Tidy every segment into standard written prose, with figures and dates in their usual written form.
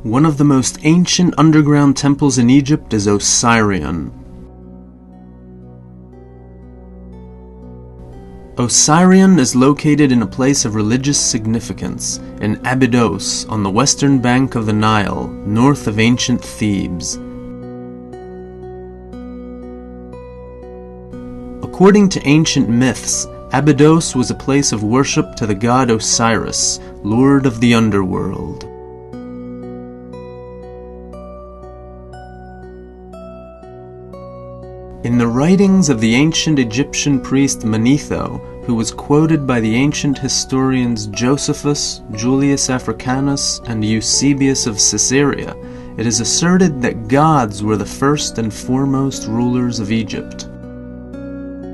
One of the most ancient underground temples in Egypt is Osirion. Osirion is located in a place of religious significance in Abydos on the western bank of the Nile, north of ancient Thebes. According to ancient myths, Abydos was a place of worship to the god Osiris, lord of the underworld. In the writings of the ancient Egyptian priest Manetho, who was quoted by the ancient historians Josephus, Julius Africanus, and Eusebius of Caesarea, it is asserted that gods were the first and foremost rulers of Egypt.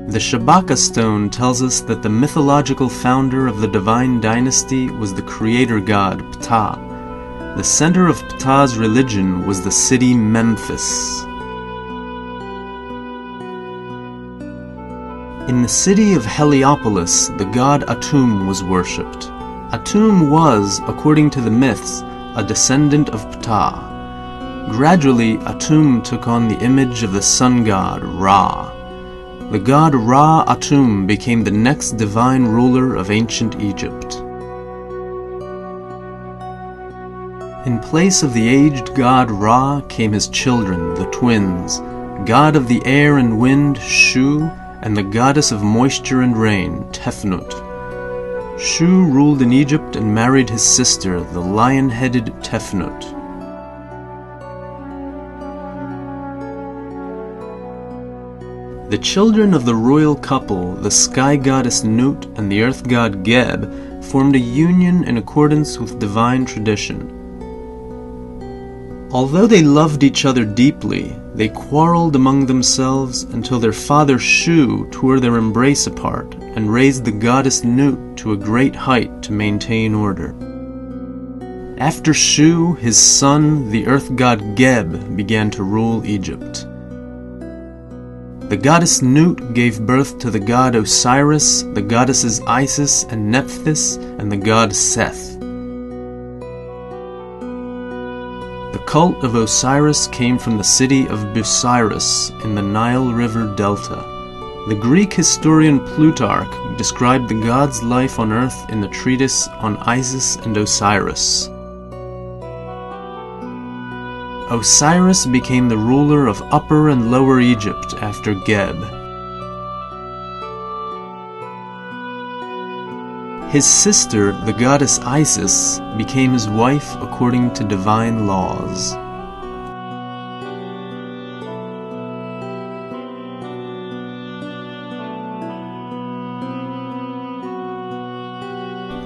The Shabaka stone tells us that the mythological founder of the divine dynasty was the creator god Ptah. The center of Ptah's religion was the city Memphis. In the city of Heliopolis, the god Atum was worshipped. Atum was, according to the myths, a descendant of Ptah. Gradually, Atum took on the image of the sun god Ra. The god Ra Atum became the next divine ruler of ancient Egypt. In place of the aged god Ra came his children, the twins, god of the air and wind Shu, and the goddess of moisture and rain, Tefnut. Shu ruled in Egypt and married his sister, the lion-headed Tefnut. The children of the royal couple, the sky goddess Nut and the earth god Geb, formed a union in accordance with divine tradition. Although they loved each other deeply, they quarreled among themselves until their father Shu tore their embrace apart and raised the goddess Nut to a great height to maintain order. After Shu, his son, the earth god Geb, began to rule Egypt. The goddess Nut gave birth to the god Osiris, the goddesses Isis and Nephthys, and the god Seth. The cult of Osiris came from the city of Busiris in the Nile River Delta. The Greek historian Plutarch described the god's life on earth in the treatise on Isis and Osiris. Osiris became the ruler of Upper and Lower Egypt after Geb. His sister, the goddess Isis, became his wife according to divine laws.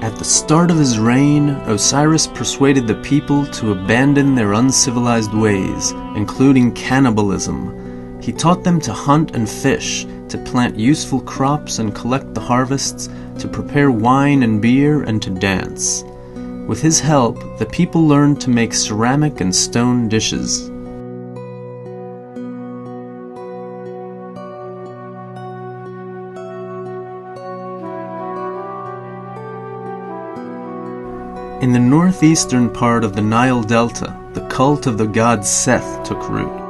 At the start of his reign, Osiris persuaded the people to abandon their uncivilized ways, including cannibalism. He taught them to hunt and fish, to plant useful crops and collect the harvests, to prepare wine and beer, and to dance. With his help, the people learned to make ceramic and stone dishes. In the northeastern part of the Nile Delta, the cult of the god Seth took root.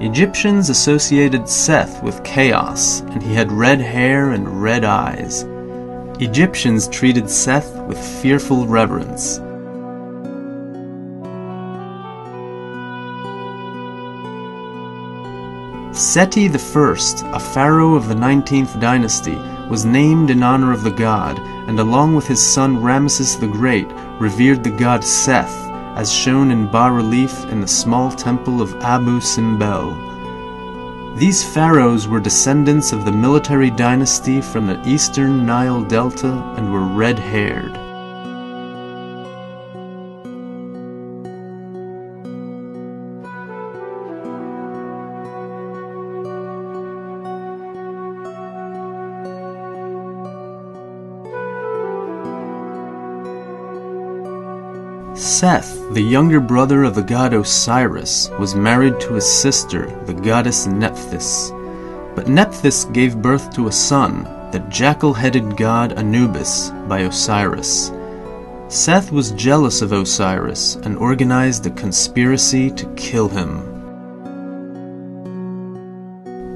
Egyptians associated Seth with chaos, and he had red hair and red eyes. Egyptians treated Seth with fearful reverence. Seti I, a pharaoh of the 19th dynasty, was named in honor of the god, and along with his son Ramesses the Great, revered the god Seth, as shown in bas-relief in the small temple of Abu Simbel. These pharaohs were descendants of the military dynasty from the eastern Nile Delta and were red-haired. Seth, the younger brother of the god Osiris, was married to his sister, the goddess Nephthys. But Nephthys gave birth to a son, the jackal-headed god Anubis by Osiris. Seth was jealous of Osiris and organized a conspiracy to kill him.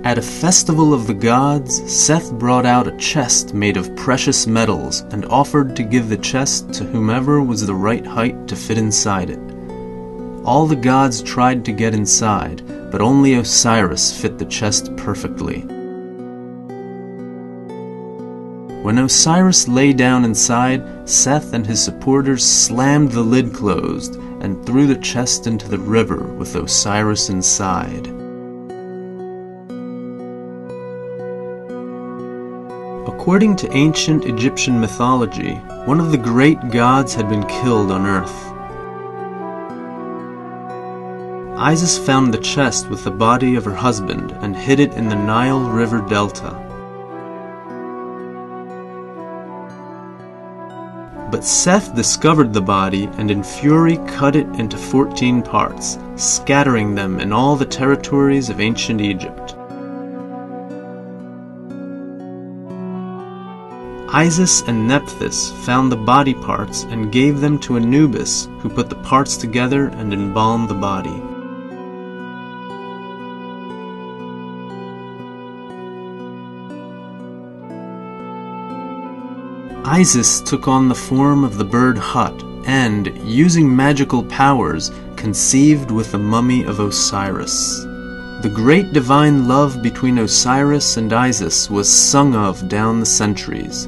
At a festival of the gods, Seth brought out a chest made of precious metals and offered to give the chest to whomever was the right height to fit inside it. All the gods tried to get inside, but only Osiris fit the chest perfectly. When Osiris lay down inside, Seth and his supporters slammed the lid closed and threw the chest into the river with Osiris inside. According to ancient Egyptian mythology, one of the great gods had been killed on Earth. Isis found the chest with the body of her husband and hid it in the Nile River delta. But Seth discovered the body and in fury cut it into 14 parts, scattering them in all the territories of ancient Egypt. Isis and Nephthys found the body parts and gave them to Anubis, who put the parts together and embalmed the body. Isis took on the form of the bird Hut and, using magical powers, conceived with the mummy of Osiris. The great divine love between Osiris and Isis was sung of down the centuries,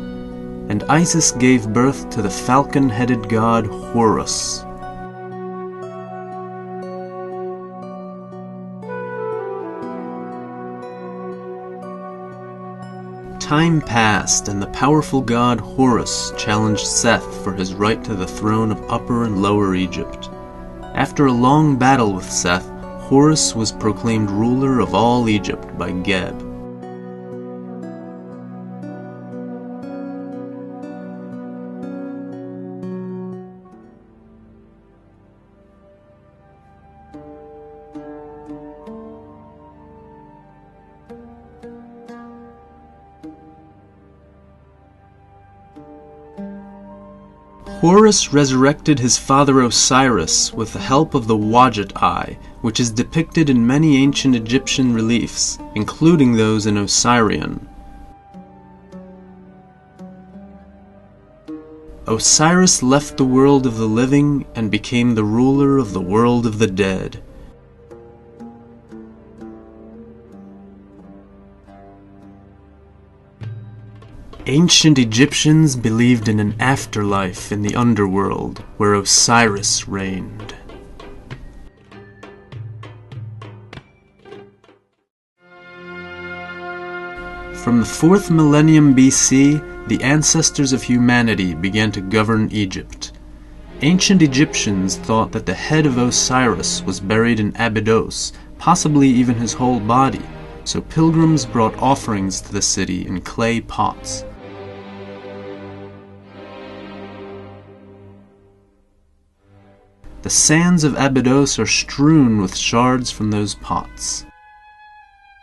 and Isis gave birth to the falcon-headed god Horus. Time passed, and the powerful god Horus challenged Seth for his right to the throne of Upper and Lower Egypt. After a long battle with Seth, Horus was proclaimed ruler of all Egypt by Geb. Horus resurrected his father Osiris with the help of the Wadjet eye, which is depicted in many ancient Egyptian reliefs, including those in Osirian. Osiris left the world of the living and became the ruler of the world of the dead. Ancient Egyptians believed in an afterlife in the underworld, where Osiris reigned. From the 4th millennium BC, the ancestors of humanity began to govern Egypt. Ancient Egyptians thought that the head of Osiris was buried in Abydos, possibly even his whole body, so pilgrims brought offerings to the city in clay pots. The sands of Abydos are strewn with shards from those pots.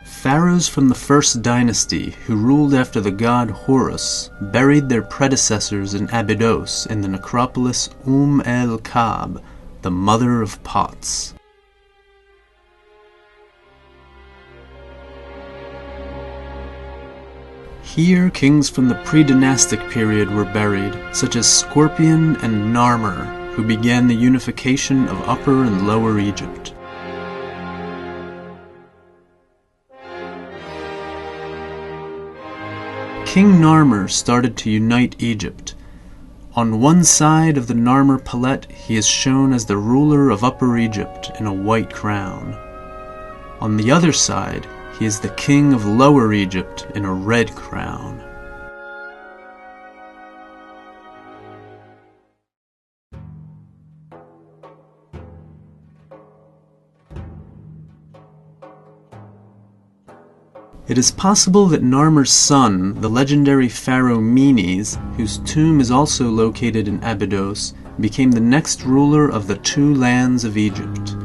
Pharaohs from the first dynasty, who ruled after the god Horus, buried their predecessors in Abydos in the necropolis el-Kab, the mother of pots. Here, kings from the pre-dynastic period were buried, such as Scorpion and Narmer, who began the unification of Upper and Lower Egypt. King Narmer started to unite Egypt. On one side of the Narmer palette, he is shown as the ruler of Upper Egypt in a white crown. On the other side, he is the king of Lower Egypt in a red crown. It is possible that Narmer's son, the legendary pharaoh Menes, whose tomb is also located in Abydos, became the next ruler of the two lands of Egypt.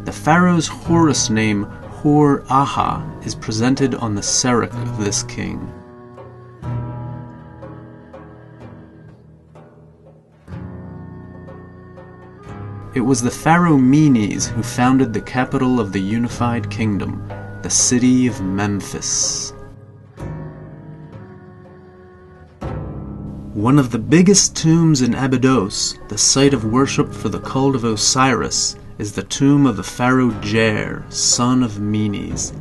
The pharaoh's Horus name, Hor-Aha, is presented on the Serach of this king. It was the pharaoh Menes who founded the capital of the unified kingdom, the city of Memphis. One of the biggest tombs in Abydos, the site of worship for the cult of Osiris, is the tomb of the pharaoh Jer, son of Menes.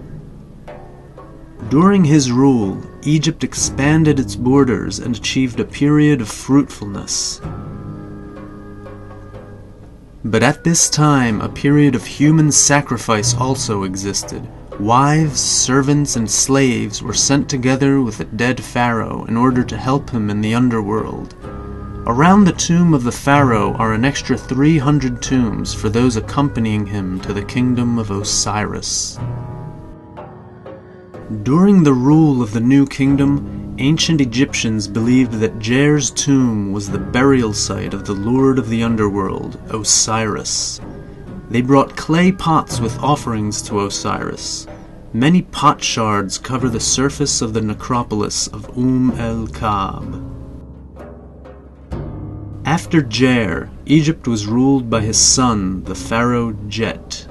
During his rule, Egypt expanded its borders and achieved a period of fruitfulness. But at this time, a period of human sacrifice also existed. Wives, servants, and slaves were sent together with a dead pharaoh in order to help him in the underworld. Around the tomb of the pharaoh are an extra 300 tombs for those accompanying him to the kingdom of Osiris. During the rule of the new kingdom, ancient Egyptians believed that Jer's tomb was the burial site of the lord of the underworld, Osiris. They brought clay pots with offerings to Osiris. Many pot shards cover the surface of the necropolis of el-Kab. After Jer, Egypt was ruled by his son, the pharaoh Jet.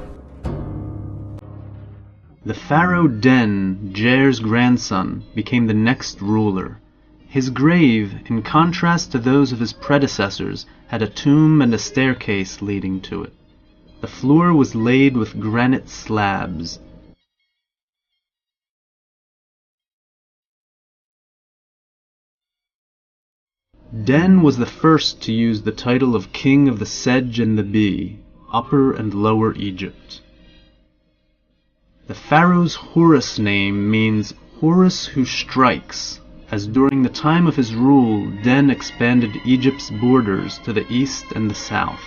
The pharaoh Den, Jer's grandson, became the next ruler. His grave, in contrast to those of his predecessors, had a tomb and a staircase leading to it. The floor was laid with granite slabs. Den was the first to use the title of King of the Sedge and the Bee, Upper and Lower Egypt. The pharaoh's Horus name means Horus who strikes, as during the time of his rule, Den expanded Egypt's borders to the east and the south.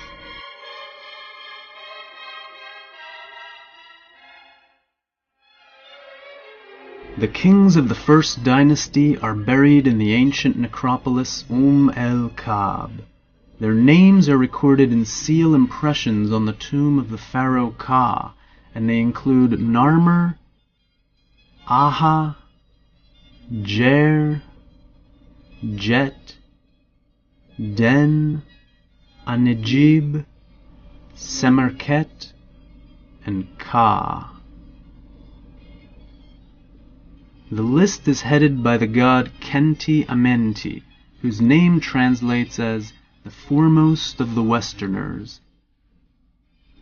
The kings of the first dynasty are buried in the ancient necropolis el-Kab. Their names are recorded in seal impressions on the tomb of the pharaoh Ka, and they include Narmer, Aha, Jer, Jet, Den, Anejib, Semerket, and Ka. The list is headed by the god Khenti Amenti, whose name translates as the foremost of the Westerners.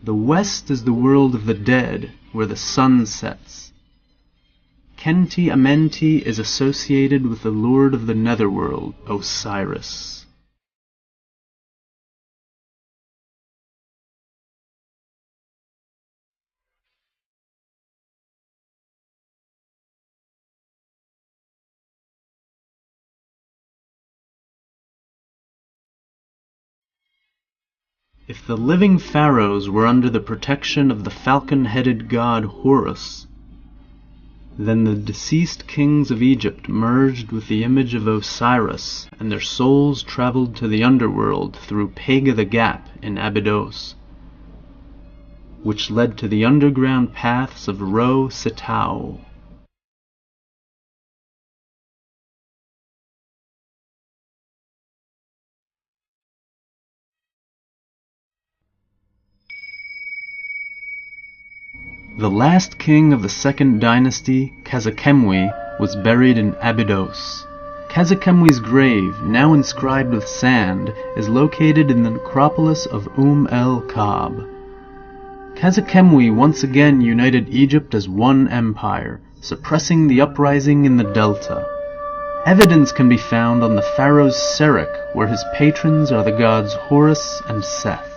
The West is the world of the dead, where the sun sets. Khenti Amenti is associated with the lord of the netherworld, Osiris. If the living pharaohs were under the protection of the falcon-headed god Horus, then the deceased kings of Egypt merged with the image of Osiris, and their souls traveled to the underworld through Pega the Gap in Abydos, which led to the underground paths of Ro Sitao. The last king of the second dynasty, Khazakemwi, was buried in Abydos. Khazakemwi's grave, now inscribed with sand, is located in the necropolis of el-Kab. Khazakemwi once again united Egypt as one empire, suppressing the uprising in the delta. Evidence can be found on the pharaoh's Serik, where his patrons are the gods Horus and Seth.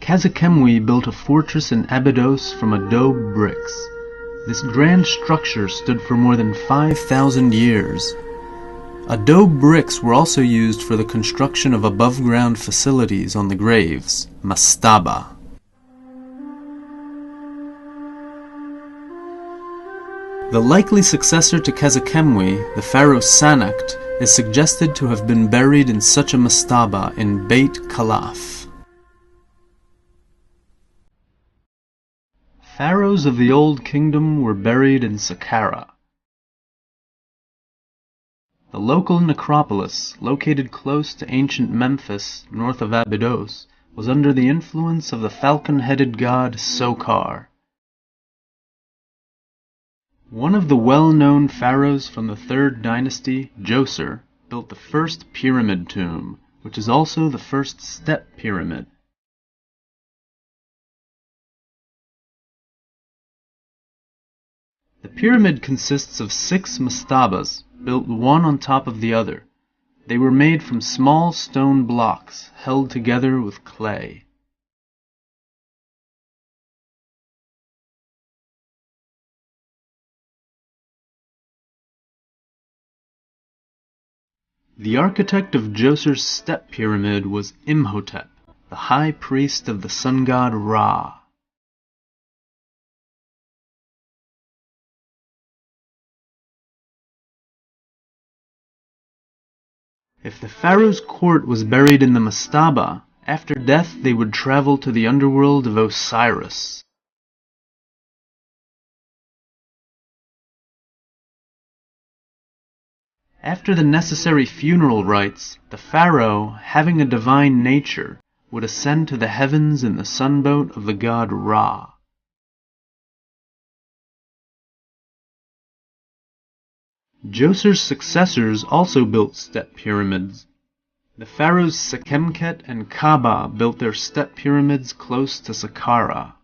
Khazakemwi built a fortress in Abydos from adobe bricks. This grand structure stood for more than 5,000 years. Adobe bricks were also used for the construction of above-ground facilities on the graves, mastaba. The likely successor to Khazakemwi, the pharaoh Sanakht, is suggested to have been buried in such a mastaba in Beit Khalaf. Pharaohs of the Old Kingdom were buried in Saqqara. The local necropolis, located close to ancient Memphis, north of Abydos, was under the influence of the falcon-headed god Sokar. One of the well-known pharaohs from the 3rd dynasty, Djoser, built the first pyramid tomb, which is also the first step pyramid. The pyramid consists of 6 mastabas, built one on top of the other. They were made from small stone blocks, held together with clay. The architect of Djoser's step pyramid was Imhotep, the high priest of the sun god Ra. If the pharaoh's court was buried in the mastaba, after death they would travel to the underworld of Osiris. After the necessary funeral rites, the pharaoh, having a divine nature, would ascend to the heavens in the sunboat of the god Ra. Djoser's successors also built step pyramids. The pharaohs Sekhemkhet and Kaba built their step pyramids close to Saqqara.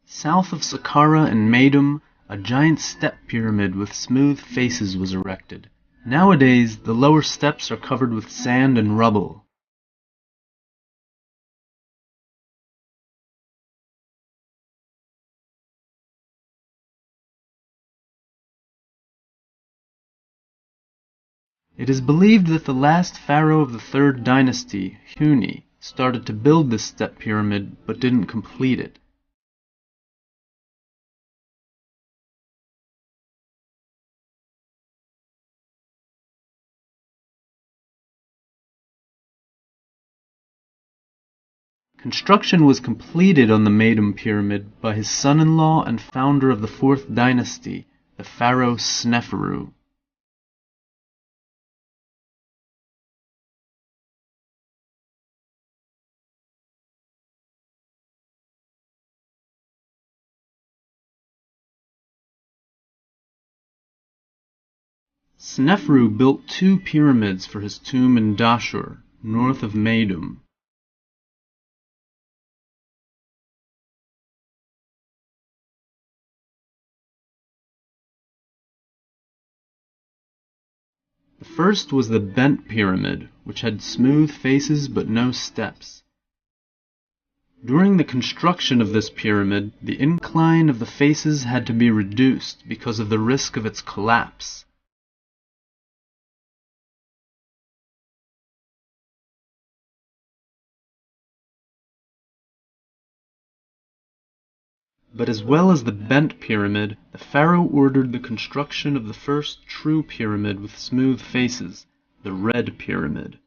South of Saqqara and Meidum, a giant step pyramid with smooth faces was erected. Nowadays, the lower steps are covered with sand and rubble. It is believed that the last pharaoh of the 3rd dynasty, Huni, started to build this step pyramid but didn't complete it. Construction was completed on the Meidum pyramid by his son-in-law and founder of the 4th dynasty, the pharaoh Sneferu. Sneferu built 2 pyramids for his tomb in Dashur, north of Meidum. The first was the bent pyramid, which had smooth faces but no steps. During the construction of this pyramid, the incline of the faces had to be reduced because of the risk of its collapse. But as well as the bent pyramid, the pharaoh ordered the construction of the first true pyramid with smooth faces, the red pyramid.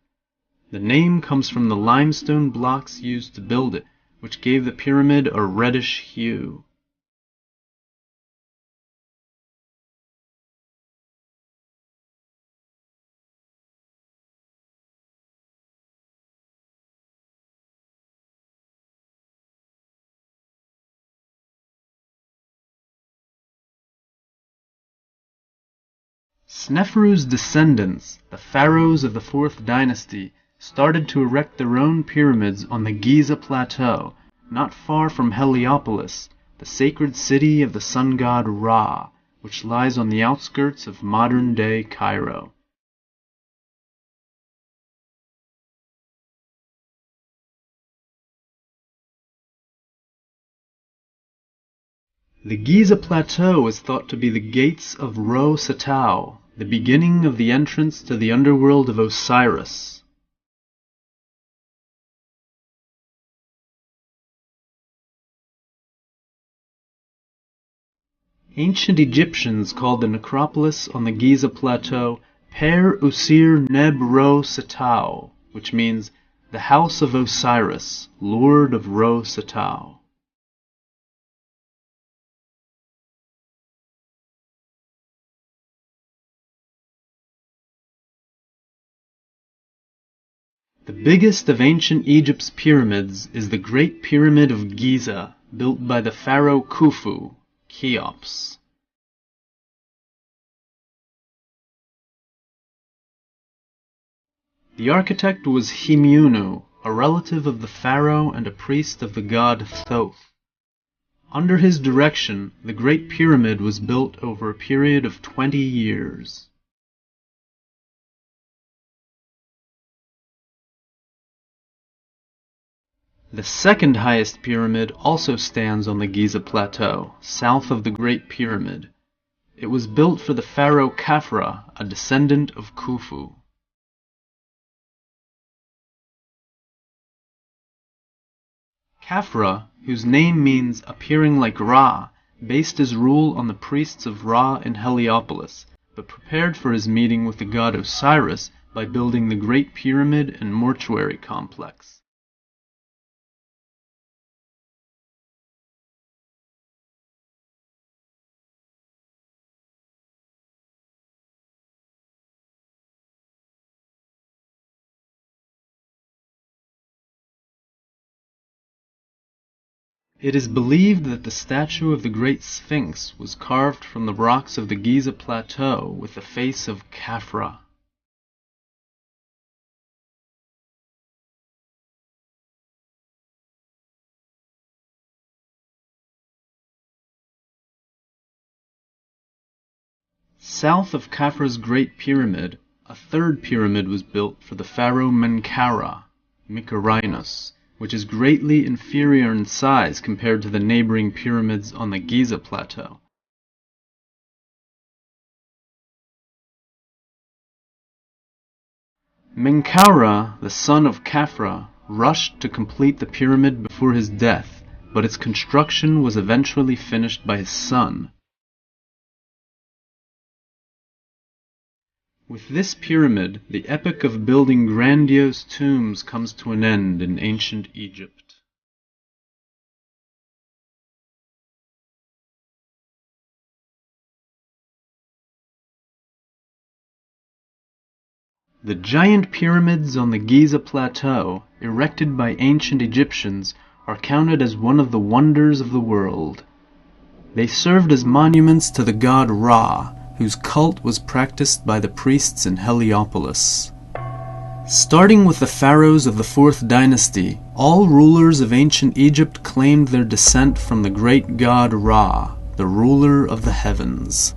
The name comes from the limestone blocks used to build it, which gave the pyramid a reddish hue. Sneferu's descendants, the pharaohs of the 4th dynasty, started to erect their own pyramids on the Giza Plateau, not far from Heliopolis, the sacred city of the sun god Ra, which lies on the outskirts of modern-day Cairo. The Giza Plateau is thought to be the gates of Ro-Satau, the beginning of the entrance to the underworld of Osiris. Ancient Egyptians called the necropolis on the Giza Plateau Per Usir Neb Ro-Satau, which means the house of Osiris, Lord of Ro-Satau. The biggest of ancient Egypt's pyramids is the Great Pyramid of Giza, built by the pharaoh Khufu, Cheops. The architect was Himiunu, a relative of the pharaoh and a priest of the god Thoth. Under his direction, the Great Pyramid was built over a period of 20 years. The second highest pyramid also stands on the Giza Plateau, south of the Great Pyramid. It was built for the pharaoh Khafra, a descendant of Khufu. Khafra, whose name means appearing like Ra, based his rule on the priests of Ra in Heliopolis, but prepared for his meeting with the god Osiris by building the Great Pyramid and mortuary complex. It is believed that the statue of the Great Sphinx was carved from the rocks of the Giza Plateau with the face of Khafra. South of Khafra's Great Pyramid, a third pyramid was built for the pharaoh Menkaura, Mycerinus, which is greatly inferior in size compared to the neighboring pyramids on the Giza Plateau. Menkaura, the son of Khafra, rushed to complete the pyramid before his death, but its construction was eventually finished by his son. With this pyramid, the epic of building grandiose tombs comes to an end in ancient Egypt. The giant pyramids on the Giza Plateau, erected by ancient Egyptians, are counted as one of the wonders of the world. They served as monuments to the god Ra, whose cult was practiced by the priests in Heliopolis. Starting with the pharaohs of the 4th dynasty, all rulers of ancient Egypt claimed their descent from the great god Ra, the ruler of the heavens.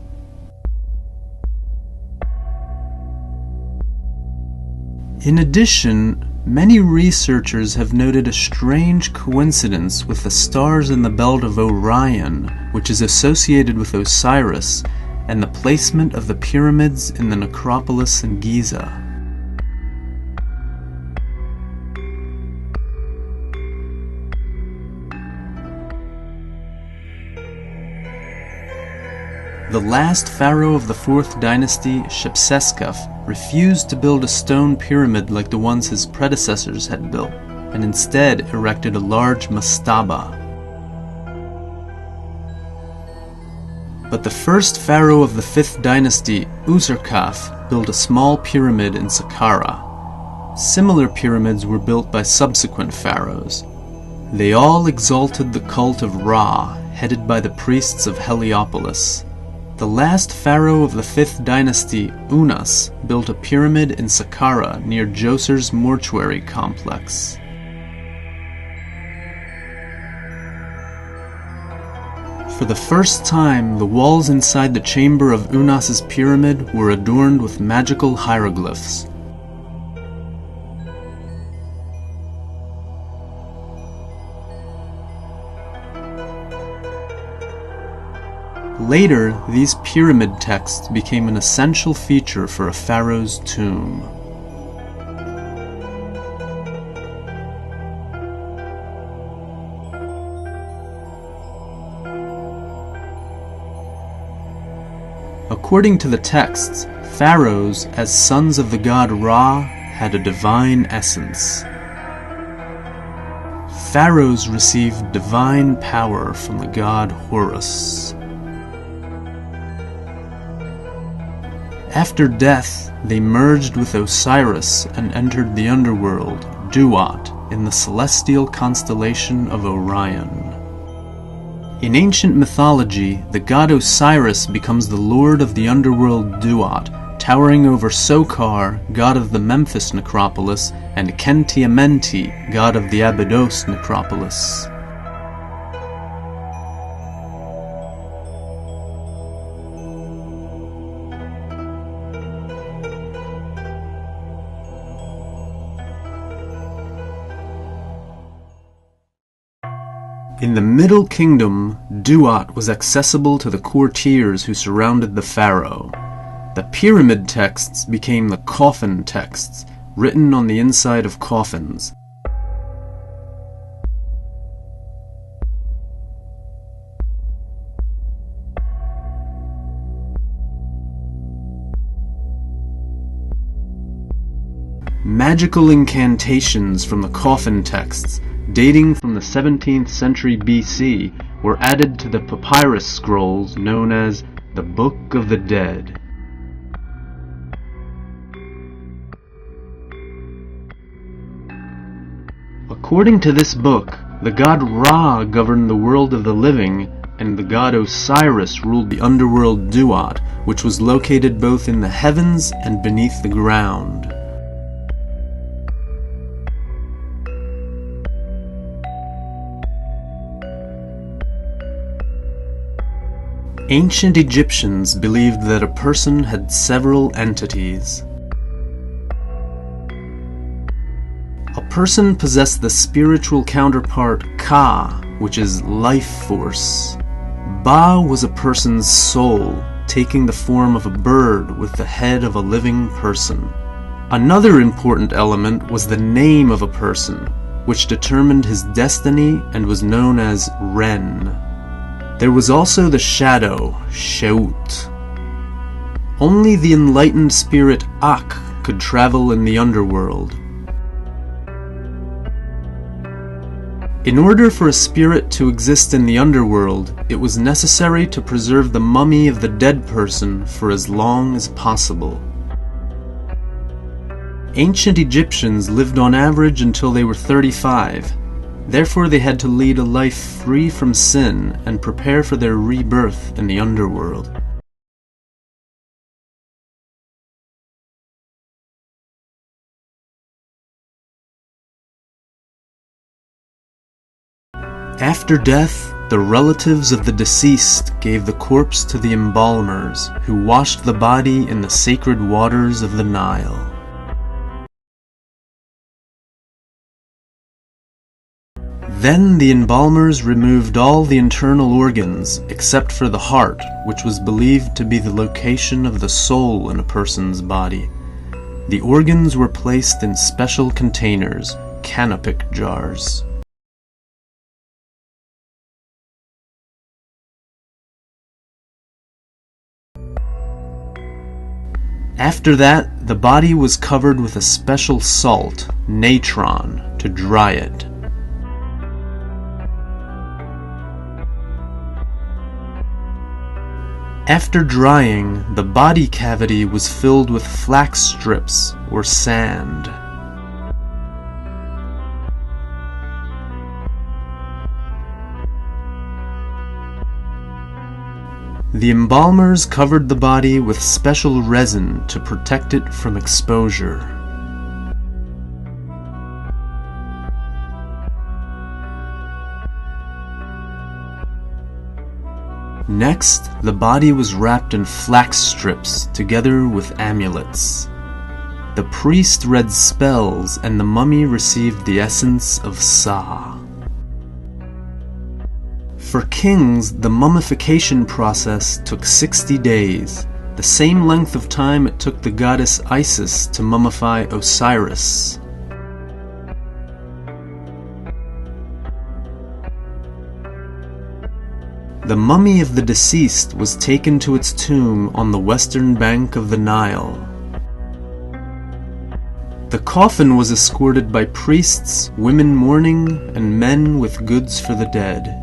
In addition, many researchers have noted a strange coincidence with the stars in the belt of Orion, which is associated with Osiris, and the placement of the pyramids in the necropolis in Giza. The last pharaoh of the 4th dynasty, Shepseskaf, refused to build a stone pyramid like the ones his predecessors had built, and instead erected a large mastaba. But the first pharaoh of the 5th dynasty, Userkaf, built a small pyramid in Saqqara. Similar pyramids were built by subsequent pharaohs. They all exalted the cult of Ra, headed by the priests of Heliopolis. The last pharaoh of the 5th dynasty, Unas, built a pyramid in Saqqara near Djoser's mortuary complex. For the first time, the walls inside the chamber of Unas's pyramid were adorned with magical hieroglyphs. Later, these pyramid texts became an essential feature for a pharaoh's tomb. According to the texts, pharaohs, as sons of the god Ra, had a divine essence. Pharaohs received divine power from the god Horus. After death, they merged with Osiris and entered the underworld, Duat, in the celestial constellation of Orion. In ancient mythology, the god Osiris becomes the lord of the underworld Duat, towering over Sokar, god of the Memphis necropolis, and Khenti-Amenti, god of the Abydos necropolis. In the Middle Kingdom, Duat was accessible to the courtiers who surrounded the pharaoh. The pyramid texts became the coffin texts, written on the inside of coffins. Magical incantations from the coffin texts, dating from the 17th century BC, were added to the papyrus scrolls known as the Book of the Dead. According to this book, the god Ra governed the world of the living, and the god Osiris ruled the underworld Duat, which was located both in the heavens and beneath the ground. Ancient Egyptians believed that a person had several entities. A person possessed the spiritual counterpart Ka, which is life force. Ba was a person's soul, taking the form of a bird with the head of a living person. Another important element was the name of a person, which determined his destiny and was known as Ren. There was also the shadow, Sheut. Only the enlightened spirit Ak could travel in the underworld. In order for a spirit to exist in the underworld, it was necessary to preserve the mummy of the dead person for as long as possible. Ancient Egyptians lived on average until they were 35. Therefore, they had to lead a life free from sin and prepare for their rebirth in the underworld. After death, the relatives of the deceased gave the corpse to the embalmers, who washed the body in the sacred waters of the Nile. Then the embalmers removed all the internal organs, except for the heart, which was believed to be the location of the soul in a person's body. The organs were placed in special containers, canopic jars. After that, the body was covered with a special salt, natron, to dry it. After drying, the body cavity was filled with flax strips or sand. The embalmers covered the body with special resin to protect it from exposure. Next, the body was wrapped in flax strips together with amulets. The priest read spells and the mummy received the essence of Sa. For kings, the mummification process took 60 days, the same length of time it took the goddess Isis to mummify Osiris. The mummy of the deceased was taken to its tomb on the western bank of the Nile. The coffin was escorted by priests, women mourning, and men with goods for the dead.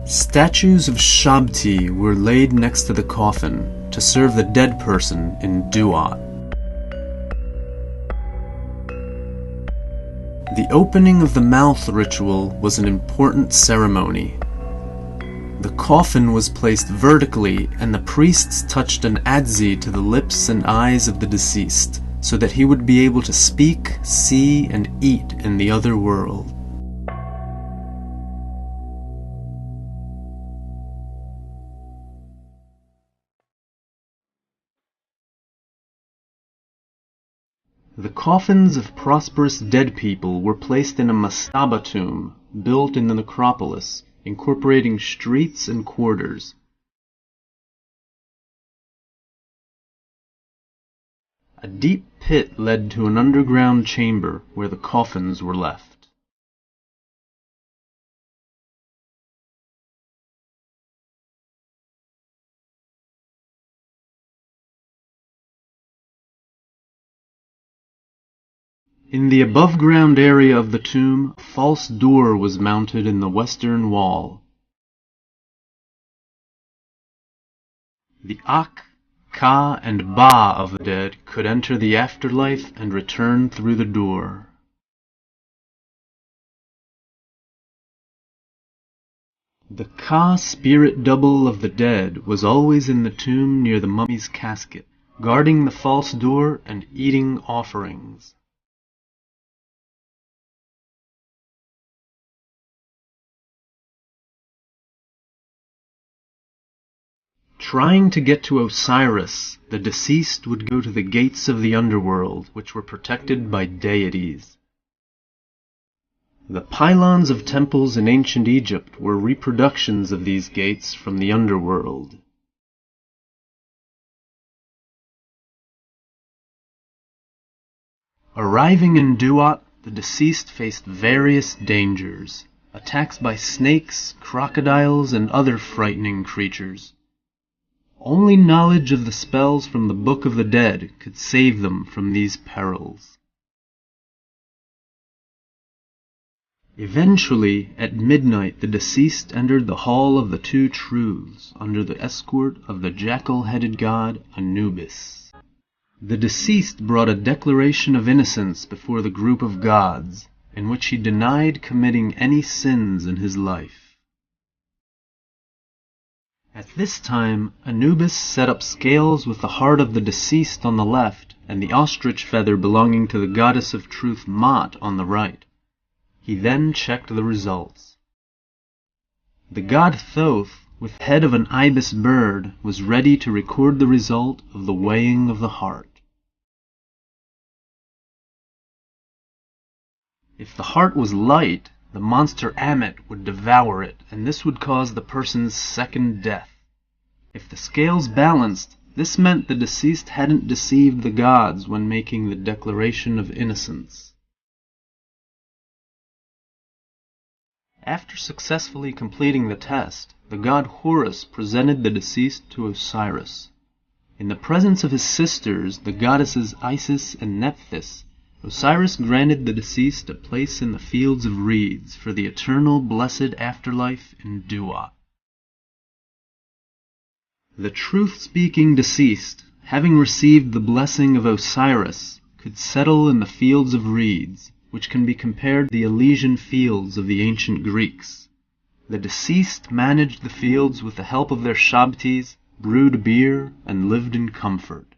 Statues of Shabti were laid next to the coffin, to serve the dead person in duat. The opening of the mouth ritual was an important ceremony. The coffin was placed vertically, and the priests touched an adze to the lips and eyes of the deceased, so that he would be able to speak, see, and eat in the other world. The coffins of prosperous dead people were placed in a mastaba tomb built in the necropolis, incorporating streets and quarters. A deep pit led to an underground chamber where the coffins were left. In the above-ground area of the tomb, a false door was mounted in the western wall. The Ak, Ka, and Ba of the dead could enter the afterlife and return through the door. The Ka spirit double of the dead was always in the tomb near the mummy's casket, guarding the false door and eating offerings. Trying to get to Osiris, the deceased would go to the gates of the underworld, which were protected by deities. The pylons of temples in ancient Egypt were reproductions of these gates from the underworld. Arriving in Duat, the deceased faced various dangers, attacks by snakes, crocodiles, and other frightening creatures. Only knowledge of the spells from the Book of the Dead could save them from these perils. Eventually, at midnight, the deceased entered the Hall of the Two Truths under the escort of the jackal-headed god Anubis. The deceased brought a declaration of innocence before the group of gods, in which he denied committing any sins in his life. At this time, Anubis set up scales with the heart of the deceased on the left and the ostrich feather belonging to the goddess of truth Maat on the right. He then checked the results. The god Thoth, with the head of an ibis bird, was ready to record the result of the weighing of the heart. If the heart was light, the monster Ammit would devour it, and this would cause the person's second death. If the scales balanced, this meant the deceased hadn't deceived the gods when making the declaration of innocence. After successfully completing the test, the god Horus presented the deceased to Osiris. In the presence of his sisters, the goddesses Isis and Nephthys, Osiris granted the deceased a place in the fields of reeds for the eternal blessed afterlife in Duat. The truth-speaking deceased, having received the blessing of Osiris, could settle in the fields of reeds, which can be compared to the Elysian fields of the ancient Greeks. The deceased managed the fields with the help of their shabtis, brewed beer, and lived in comfort.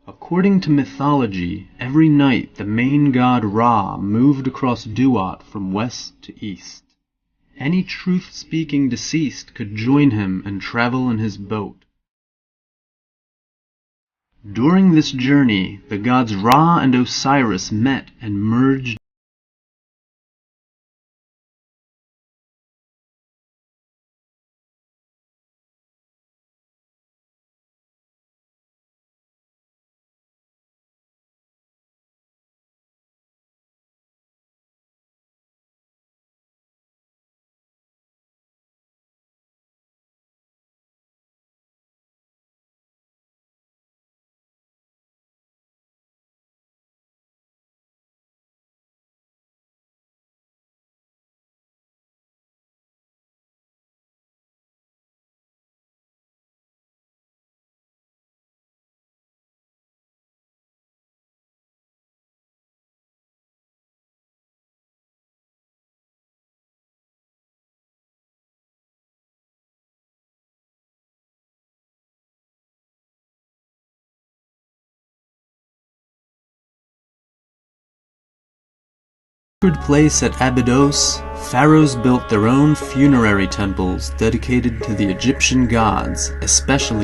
According to mythology, every night the main god Ra moved across Duat from west to east. Any truth-speaking deceased could join him and travel in his boat. During this journey, the gods Ra and Osiris met and merged sacred place at Abydos, pharaohs built their own funerary temples dedicated to the Egyptian gods, especially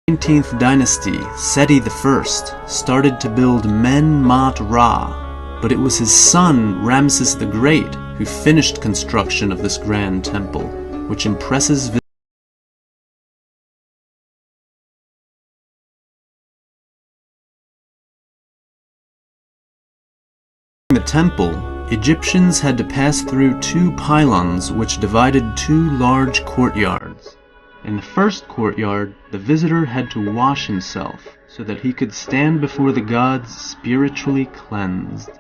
in the 19th dynasty. Seti I started to build Men-Mat-Ra, but it was his son Ramses the Great who finished construction of this grand temple, which impresses visitors. In the temple, Egyptians had to pass through two pylons which divided two large courtyards. In the first courtyard, the visitor had to wash himself so that he could stand before the gods spiritually cleansed.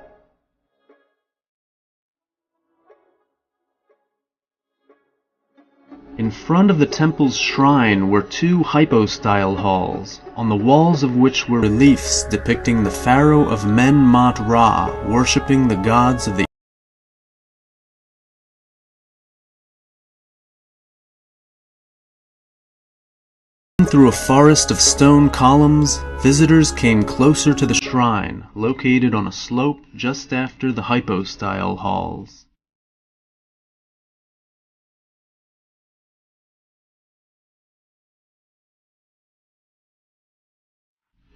In front of the temple's shrine were two hypostyle halls, on the walls of which were reliefs depicting the pharaoh of Men-Mat-Ra worshipping the gods of the Through a forest of stone columns, visitors came closer to the shrine, located on a slope just after the hypostyle halls.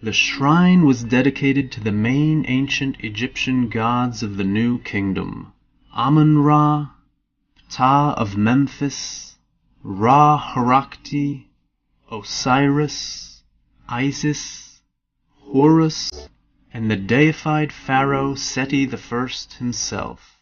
The shrine was dedicated to the main ancient Egyptian gods of the New Kingdom: Amun-Ra, Ptah of Memphis, Ra-Harakti, Osiris, Isis, Horus, and the deified pharaoh Seti I himself.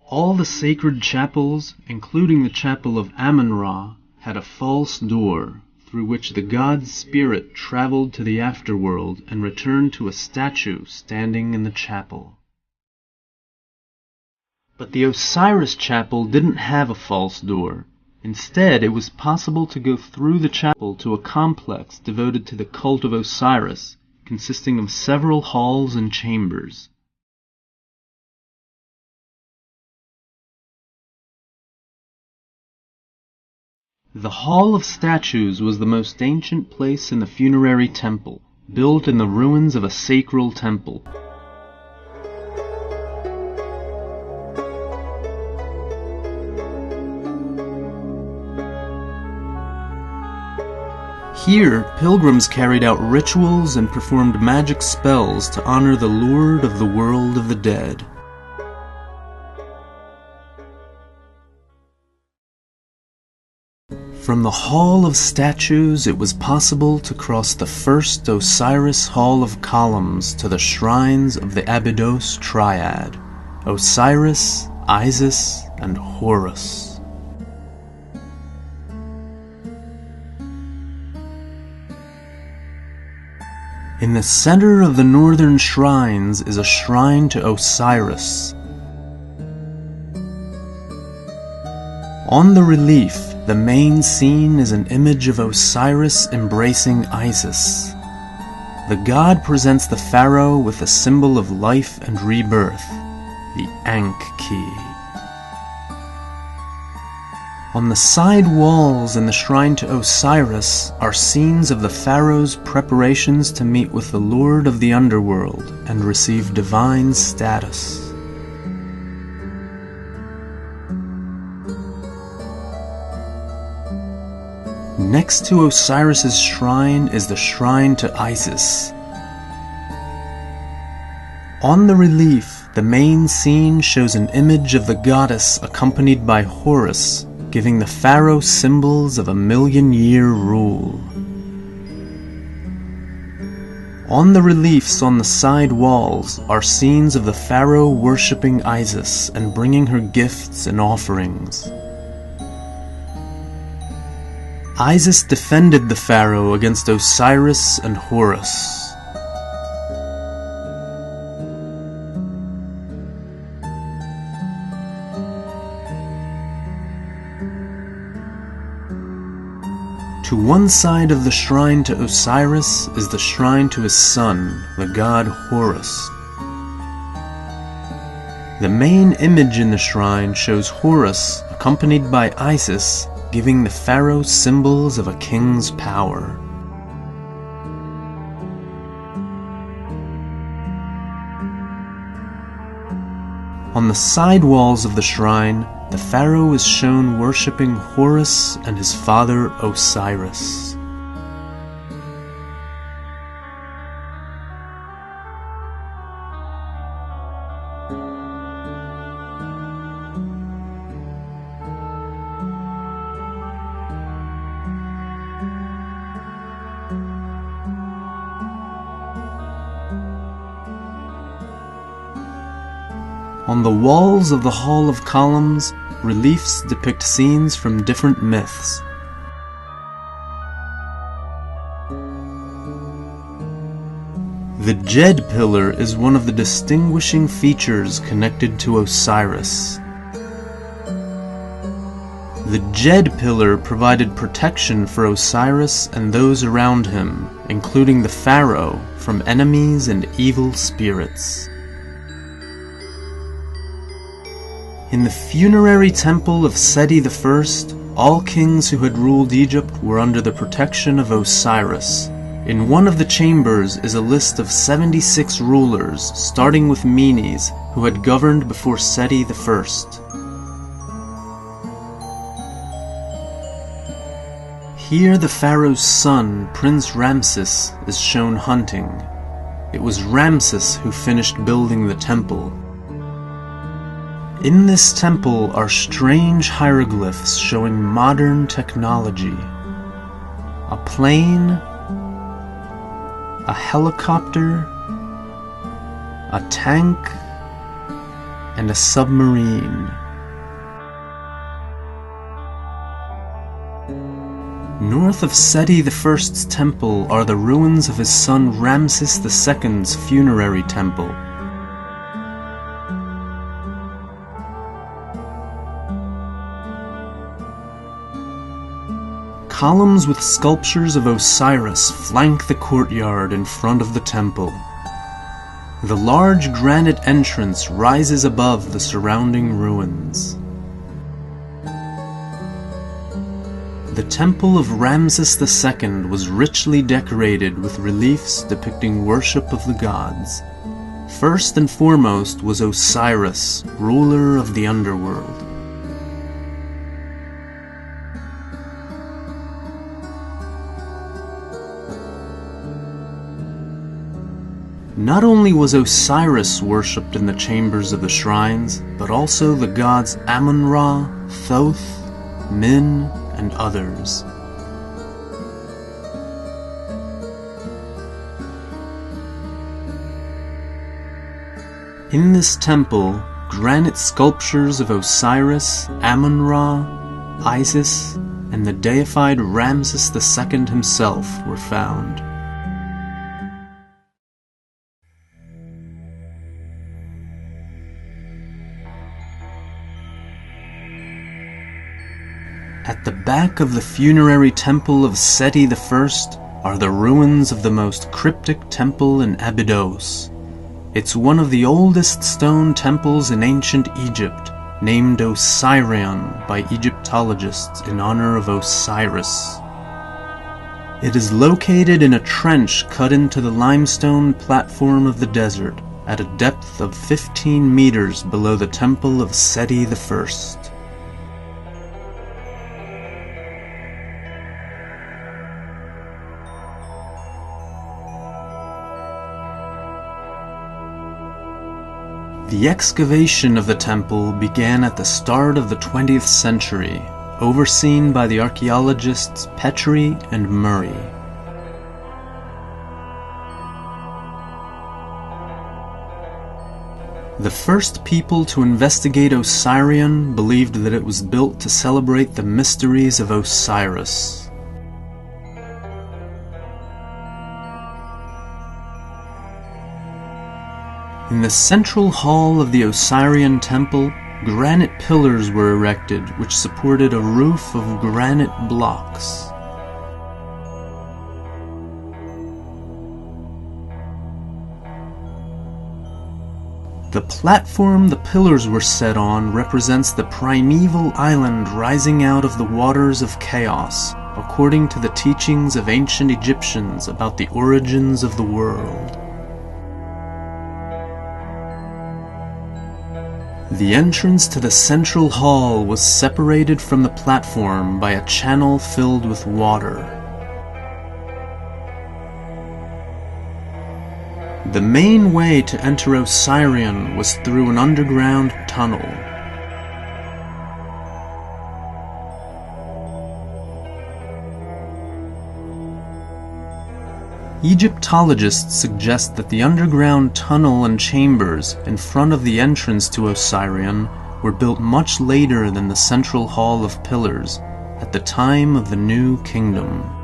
All the sacred chapels, including the chapel of Amun-Ra, had a false door, through which the god's spirit traveled to the afterworld and returned to a statue standing in the chapel. But the Osiris chapel didn't have a false door. Instead, it was possible to go through the chapel to a complex devoted to the cult of Osiris, consisting of several halls and chambers. The Hall of Statues was the most ancient place in the funerary temple, built in the ruins of a sacred temple. Here, pilgrims carried out rituals and performed magic spells to honor the Lord of the world of the dead. From the Hall of Statues, it was possible to cross the first Osiris Hall of Columns to the shrines of the Abydos Triad: Osiris, Isis, and Horus. In the center of the northern shrines is a shrine to Osiris. On the relief, the main scene is an image of Osiris embracing Isis. The god presents the pharaoh with a symbol of life and rebirth, the Ankh key. On the side walls in the shrine to Osiris are scenes of the pharaoh's preparations to meet with the Lord of the underworld and receive divine status. Next to Osiris's shrine is the shrine to Isis. On the relief, the main scene shows an image of the goddess accompanied by Horus, giving the pharaoh symbols of a million-year rule. On the reliefs on the side walls are scenes of the pharaoh worshipping Isis and bringing her gifts and offerings. Isis defended the pharaoh against Osiris and Horus. To one side of the shrine to Osiris is the shrine to his son, the god Horus. The main image in the shrine shows Horus, accompanied by Isis, giving the pharaoh symbols of a king's power. On the side walls of the shrine, the pharaoh is shown worshipping Horus and his father Osiris. On the walls of the Hall of Columns, reliefs depict scenes from different myths. The Djed pillar is one of the distinguishing features connected to Osiris. The Djed pillar provided protection for Osiris and those around him, including the pharaoh, from enemies and evil spirits. In the funerary temple of Seti I, all kings who had ruled Egypt were under the protection of Osiris. In one of the chambers is a list of 76 rulers, starting with Menes, who had governed before Seti I. Here the pharaoh's son, Prince Ramses, is shown hunting. It was Ramses who finished building the temple. In this temple are strange hieroglyphs showing modern technology. A plane, a helicopter, a tank, and a submarine. North of Seti I's temple are the ruins of his son Ramses II's funerary temple. Columns with sculptures of Osiris flank the courtyard in front of the temple. The large granite entrance rises above the surrounding ruins. The temple of Ramses II was richly decorated with reliefs depicting worship of the gods. First and foremost was Osiris, ruler of the underworld. Not only was Osiris worshipped in the chambers of the shrines, but also the gods Amun-Ra, Thoth, Min, and others. In this temple, granite sculptures of Osiris, Amun-Ra, Isis, and the deified Ramses II himself were found. At the back of the funerary temple of Seti I are the ruins of the most cryptic temple in Abydos. It's one of the oldest stone temples in ancient Egypt, named Osirion by Egyptologists in honor of Osiris. It is located in a trench cut into the limestone platform of the desert, at a depth of 15 meters below the temple of Seti I. The excavation of the temple began at the start of the 20th century, overseen by the archaeologists Petrie and Murray. The first people to investigate Osirion believed that it was built to celebrate the mysteries of Osiris. In the central hall of the Osirion temple, granite pillars were erected which supported a roof of granite blocks. The The platform the pillars were set on represents the primeval island rising out of the waters of chaos, according to the teachings of ancient Egyptians about the origins of the world. The entrance to the central hall was separated from the platform by a channel filled with water. The main way to enter Osirian was through an underground tunnel. Egyptologists suggest that the underground tunnel and chambers in front of the entrance to Osirian were built much later than the central hall of pillars, at the time of the New Kingdom.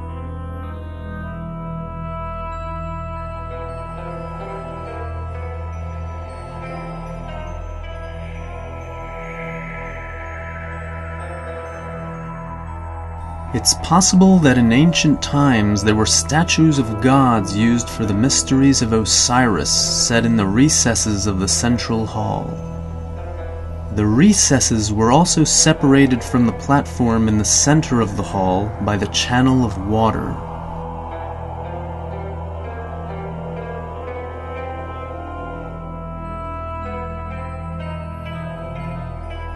It's possible that in ancient times there were statues of gods used for the mysteries of Osiris set in the recesses of the central hall. The recesses were also separated from the platform in the center of the hall by the channel of water.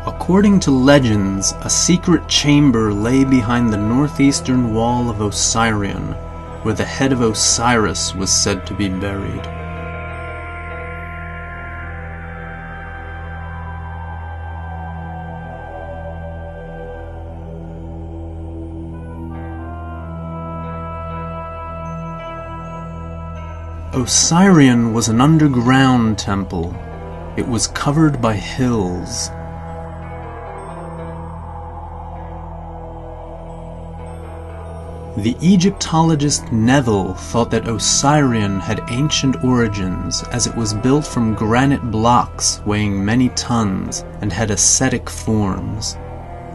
According to legends, a secret chamber lay behind the northeastern wall of Osirian, where the head of Osiris was said to be buried. Osirian was an underground temple. It was covered by hills. The Egyptologist Neville thought that Osirian had ancient origins, as it was built from granite blocks weighing many tons and had ascetic forms.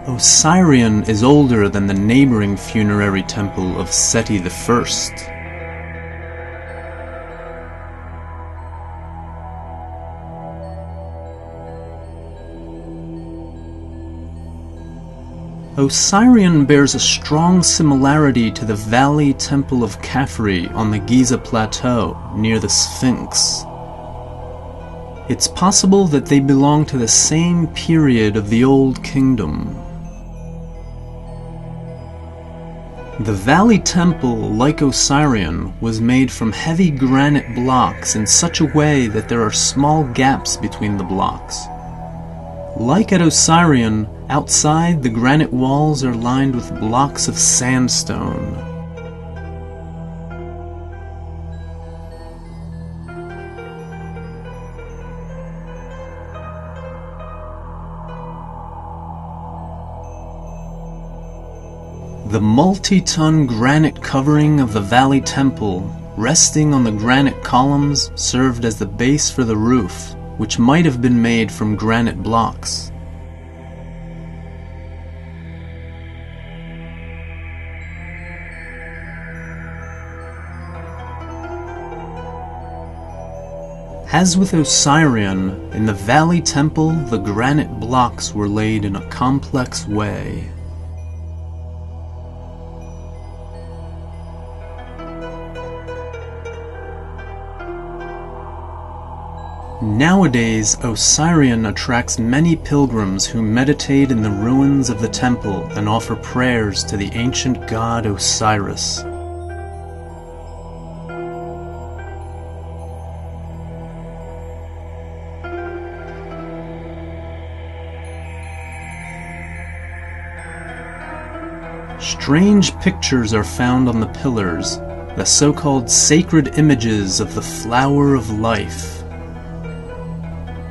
Osirian is older than the neighboring funerary temple of Seti I. Osirian bears a strong similarity to the Valley Temple of Khafre on the Giza Plateau near the Sphinx. It's possible that they belong to the same period of the Old Kingdom. The Valley Temple, like Osirian, was made from heavy granite blocks in such a way that there are small gaps between the blocks. Like at Osirian, outside the granite walls are lined with blocks of sandstone. The multi-ton granite covering of the Valley Temple, resting on the granite columns, served as the base for the roof, which might have been made from granite blocks. As with Osirian, in the Valley Temple the granite blocks were laid in a complex way. Nowadays, Osirian attracts many pilgrims who meditate in the ruins of the temple and offer prayers to the ancient god Osiris. Strange pictures are found on the pillars, the so-called sacred images of the flower of life.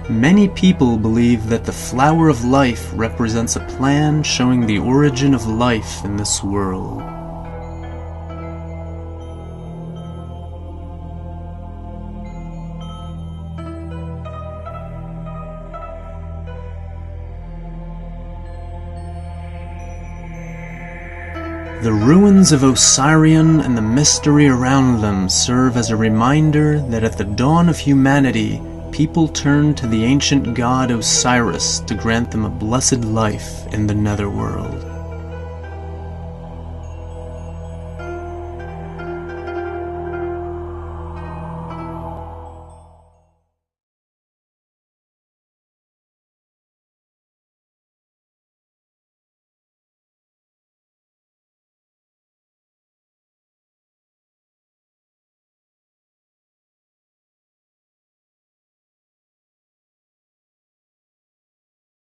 Many people believe that the flower of life represents a plan showing the origin of life in this world. The ruins of Osirian and the mystery around them serve as a reminder that at the dawn of humanity, people turned to the ancient god Osiris to grant them a blessed life in the netherworld.